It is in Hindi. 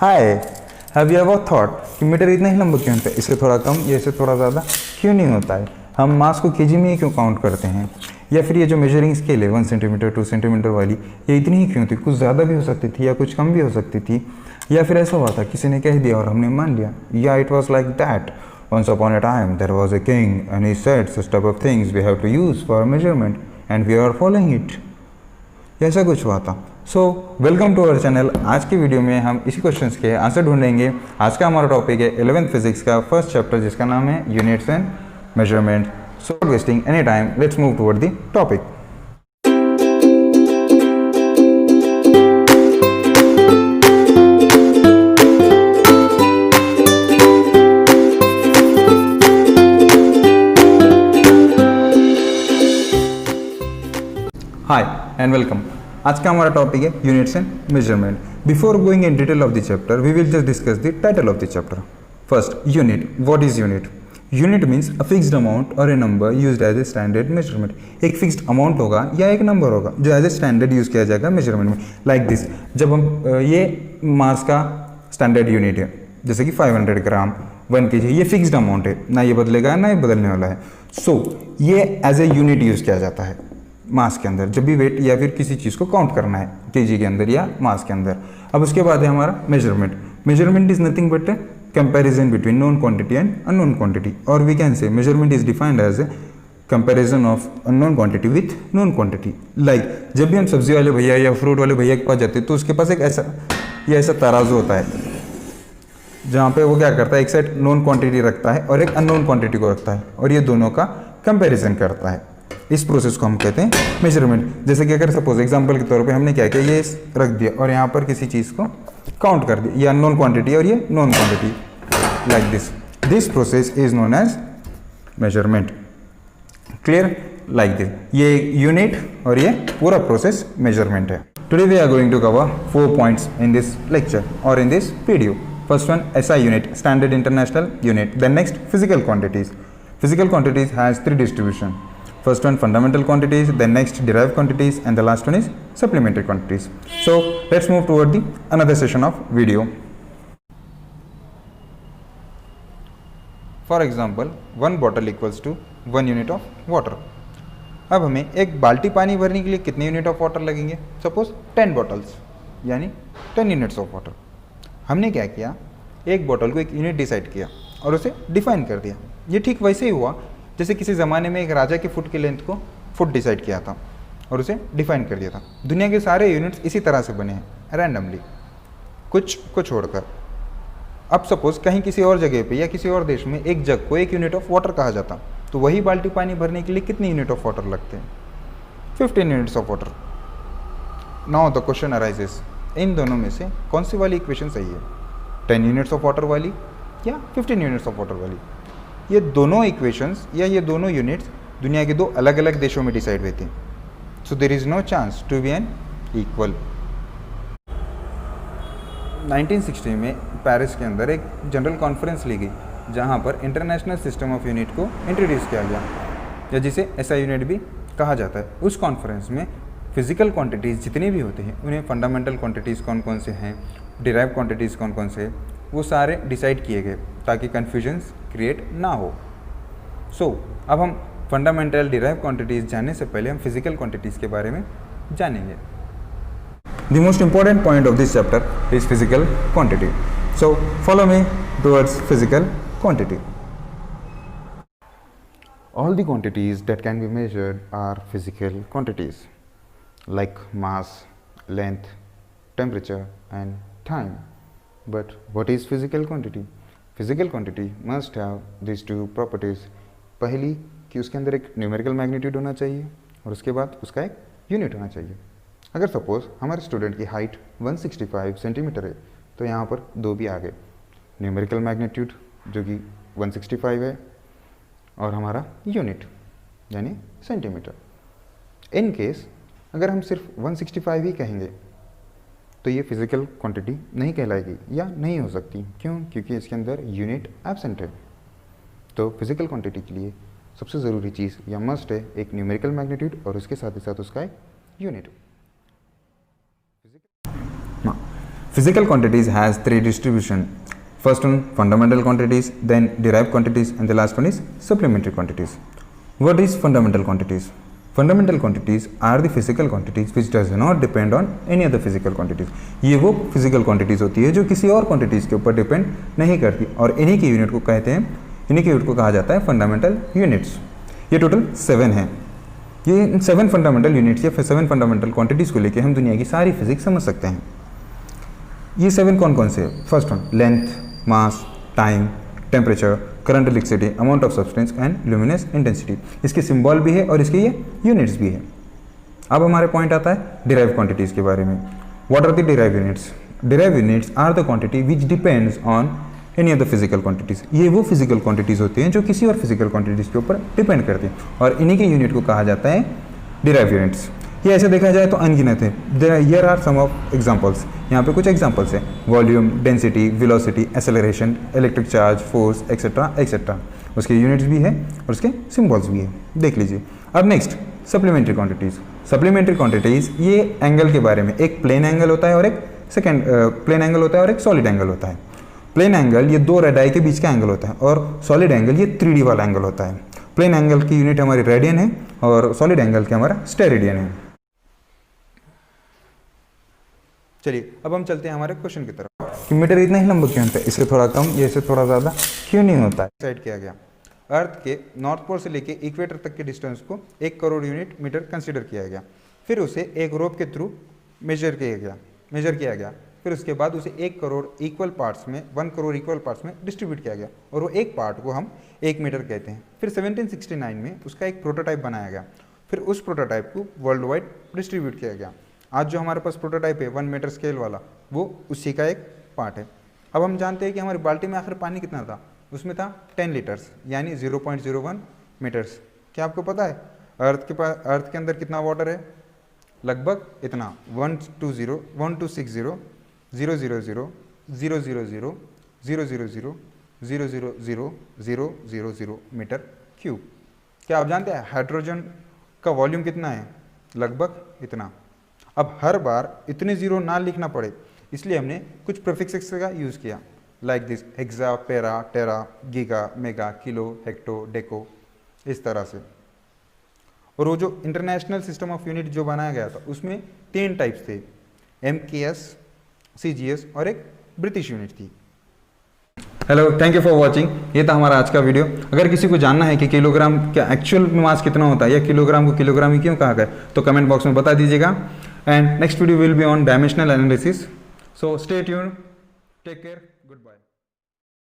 Hi, have you ever thought कि मीटर इतना ही लंबा क्यों होता है, इससे थोड़ा कम या इससे थोड़ा ज़्यादा क्यों नहीं होता है? हम मास को केजी में ही क्यों काउंट करते हैं? या फिर ये जो मेजरिंग स्केल है 1 सेंटीमीटर 2 सेंटीमीटर वाली, ये इतनी ही क्यों थी? कुछ ज़्यादा भी हो सकती थी या कुछ कम भी हो सकती थी। या फिर ऐसा हुआ था किसी ने कह दिया और हमने मान लिया, या it was like that once upon a time there was a king and he said such type of things we have to use for measurement and we are following it। ऐसा कुछ हुआ था। So welcome to our channel. आज की वीडियो में हम इसी क्वेश्चंस के आंसर ढूंढेंगे। आज का हमारा टॉपिक है 11th फिजिक्स का फर्स्ट चैप्टर जिसका नाम है units and measurement. So wasting any time let's move toward the topic. Hi and welcome. आज का हमारा टॉपिक है units and measurement. Before going in detail of the chapter we will just discuss the title of the chapter. First, unit. What is unit? Unit means a fixed amount और a number used as a standard measurement. एक फिक्स्ड अमाउंट होगा या एक नंबर होगा जो एज ए स्टैंडर्ड यूज किया जाएगा मेजरमेंट में। लाइक दिस, जब हम ये मास का स्टैंडर्ड यूनिट है जैसे कि 500 ग्राम 1 kg, ये फिक्स्ड अमाउंट है, ना ये बदलेगा ना ये बदलने वाला है। सो ये एज ए यूनिट यूज किया जाता है मास के अंदर जब भी वेट या फिर किसी चीज़ को काउंट करना है केजी के अंदर या मास के अंदर। अब उसके बाद है हमारा measurement. Measurement is nothing but comparison between known quantity and unknown quantity, और we can say measurement is defined as a comparison of unknown quantity with known quantity. Like जब भी हम सब्जी वाले भैया या फ्रूट वाले भैया के पास जाते हैं तो उसके पास एक ऐसा तराजू होता है जहाँ पे वो क्या करता है, एक साइड नोन क्वांटिटी रखता है और एक अननोन क्वांटिटी को रखता है और ये दोनों का कंपैरिजन करता है। इस प्रोसेस को हम कहते हैं मेजरमेंट। जैसे कि अगर सपोज एग्जांपल के तौर पे हमने क्या किया, ये रख दिया और यहाँ पर किसी चीज़ को काउंट कर दिया, ये अननोन क्वांटिटी और ये known quantity, like this process is known as measurement. Clear? Like this, ये यूनिट और ये पूरा प्रोसेस मेजरमेंट है। Today we are going to cover 4 points in this lecture और in this video. First one, SI unit, standard international unit. Then next, physical quantities. Physical quantities has 3 distribution. First one, fundamental quantities, then next derived quantities, and the last one is supplementary quantities. So let's move toward the another session of video. For example, 1 bottle equals to 1 unit of water. अब हमें एक बाल्टी पानी भरने के लिए कितने यूनिट ऑफ वाटर लगेंगे? सपोज 10 बॉटल्स यानी 10 यूनिट्स ऑफ वाटर। हमने क्या किया, एक बॉटल को एक यूनिट डिसाइड किया और उसे डिफाइन कर दिया। ये ठीक वैसे ही हुआ जैसे किसी ज़माने में एक राजा के फुट की लेंथ को फुट डिसाइड किया था और उसे डिफाइन कर दिया था। दुनिया के सारे यूनिट्स इसी तरह से बने हैं, रैंडमली, कुछ को छोड़कर। अब सपोज कहीं किसी और जगह पे या किसी और देश में एक जग को 1 यूनिट ऑफ वाटर कहा जाता, तो वही बाल्टी पानी भरने के लिए कितने यूनिट ऑफ वाटर लगते हैं? 15 units of water. Now the question arises, इन दोनों में से कौन सी वाली इक्वेशन सही है, 10 यूनिट्स ऑफ वाटर वाली या 15 यूनिट्स ऑफ वाटर वाली? ये दोनों इक्वेशंस या ये दोनों यूनिट्स दुनिया के 2 अलग अलग देशों में डिसाइड हुए थे। So there is no chance to be an equal. 1960 में पेरिस के अंदर एक जनरल कॉन्फ्रेंस ली गई जहाँ पर इंटरनेशनल सिस्टम ऑफ यूनिट को इंट्रोड्यूस किया गया, या जिसे SI यूनिट भी कहा जाता है। उस कॉन्फ्रेंस में फिजिकल क्वांटिटीज़ जितने भी होते हैं उन्हें फंडामेंटल क्वांटिटीज़ कौन कौन से हैं, डिराइव क्वांटिटीज़ कौन कौन से, वो सारे डिसाइड किए गए ताकि कन्फ्यूजन्स क्रिएट ना हो। सो अब हम फंडामेंटल डिराइव क्वांटिटीज़ जानने से पहले हम फिजिकल क्वांटिटीज़ के बारे में जानेंगे। The most important point of this chapter is physical quantity. So follow me towards physical quantity. All the quantities that can be measured are physical quantities like mass, length, temperature and time. But what is physical quantity? Physical quantity must have these 2 properties. पहली कि उसके अंदर एक न्यूमेरिकल मैग्नीट्यूड होना चाहिए और उसके बाद उसका एक यूनिट होना चाहिए। अगर सपोज हमारे स्टूडेंट की हाइट 165 सेंटीमीटर है तो यहाँ पर 2 भी आ गए, न्यूमेरिकल मैग्नीट्यूड जो कि 165 है और हमारा यूनिट यानी सेंटीमीटर। इन केस अगर हम सिर्फ 165 ही कहेंगे तो ये फिजिकल क्वांटिटी नहीं कहलाएगी या नहीं हो सकती। क्यों? क्योंकि इसके अंदर यूनिट एब्सेंट है। तो फिजिकल क्वांटिटी के लिए सबसे ज़रूरी चीज़ या मस्ट है एक न्यूमेरिकल मैग्नीट्यूड और उसके साथ ही साथ उसका एक unit. Physical quantities has three distribution. First one fundamental quantities, then derived quantities, and the last one is supplementary quantities. What is fundamental quantities? Fundamental quantities are the physical quantities which does not depend on any other physical quantities. ये वो physical quantities होती है जो किसी और quantities के ऊपर depend नहीं करती और इन्हीं की यूनिट को कहते हैं, इन्हीं की यूनिट को कहा जाता है fundamental units. ये टोटल 7 है. ये 7 फंडामेंटल यूनिट्स या 7 फंडामेंटल क्वांटिटीज़ को लेके हम दुनिया की सारी फिजिक्स समझ सकते हैं. ये 7 कौन कौन से है? First one length, mass, time, temperature, current electricity, amount of substance and luminous intensity. इसके सिंबल भी है और इसके ये यूनिट्स भी है. अब हमारे पॉइंट आता है डिराइव क्वांटिटीज़ के बारे में. What are the derive units? Derive units are the quantity which depends on any other physical quantities. ये वो फिजिकल क्वांटिटीज़ होती हैं जो किसी और फिजिकल क्वांटिटीज़ के ऊपर डिपेंड करती हैं और इन्हीं के यूनिट को कहा जाता है डिराइव यूनिट्स. ये ऐसे देखा जाए तो अनगिनत है. Here are some of examples. यहाँ पे कुछ एग्जांपल्स हैं. Volume, density, velocity, acceleration, electric charge, force, etcetera etcetera. उसके यूनिट्स भी है और उसके सिंबल्स भी है. देख लीजिए. अब next supplementary quantities. Supplementary quantities ये एंगल के बारे में. एक प्लेन एंगल होता है और एक सेकेंड प्लेन एंगल होता है और एक सॉलिड एंगल होता है. प्लेन एंगल ये दो रेडाई के बीच का एंगल होता है और सॉलिड एंगल ये 3D वाला एंगल होता है. प्लेन एंगल की यूनिट हमारी रेडियन है और सॉलिड एंगल की हमारा स्टेरेडियन है. चलिए अब हम चलते हैं हमारे क्वेश्चन की तरफ कि मीटर इतना ही लंबा क्यों होता है, इससे थोड़ा कम या इससे थोड़ा ज़्यादा क्यों नहीं होता है. डिसाइड किया गया. अर्थ के नॉर्थ पोल से लेके इक्वेटर तक के डिस्टेंस को 1 करोड़ यूनिट मीटर कंसिडर किया गया. फिर उसे एक रोप के थ्रू मेजर किया गया. फिर उसके बाद उसे 1 करोड़ इक्वल पार्ट्स में 1 करोड़ इक्वल पार्ट्स में डिस्ट्रीब्यूट किया गया और वो एक पार्ट को हम 1 मीटर कहते हैं. फिर 1769 में उसका एक प्रोटोटाइप बनाया गया. फिर उस प्रोटोटाइप को वर्ल्ड वाइड डिस्ट्रीब्यूट किया गया. आज जो हमारे पास प्रोटोटाइप है 1 मीटर स्केल वाला, वो उसी का एक पार्ट है. अब हम जानते हैं कि हमारी बाल्टी में आखिर पानी कितना था. उसमें था 10 लीटर्स यानी 0.01 मीटर्स. क्या आपको पता है अर्थ के अंदर कितना वाटर है? लगभग इतना 120 1260 000 000 000 000 000 मीटर क्यूब. क्या आप जानते हैं हाइड्रोजन का वॉल्यूम कितना है? लगभग इतना. अब हर बार इतने जीरो ना लिखना पड़े इसलिए हमने कुछ प्रीफिक्सेस का यूज़ किया, like this hexa, peta, tera, giga, mega, kilo, hecto, deca, इस तरह से. और वो जो इंटरनेशनल सिस्टम ऑफ यूनिट जो बनाया गया था उसमें 3 टाइप्स थे, MKS, CGS और एक ब्रिटिश यूनिट थी. Hello, thank you for watching. ये था हमारा आज का वीडियो. अगर किसी को जानना है कि किलोग्राम का एक्चुअल मास कितना होता है या किलोग्राम को किलोग्राम ही क्यों कहा गया तो कमेंट बॉक्स में बता दीजिएगा. And next video will be on dimensional analysis. So stay tuned, take care, good bye.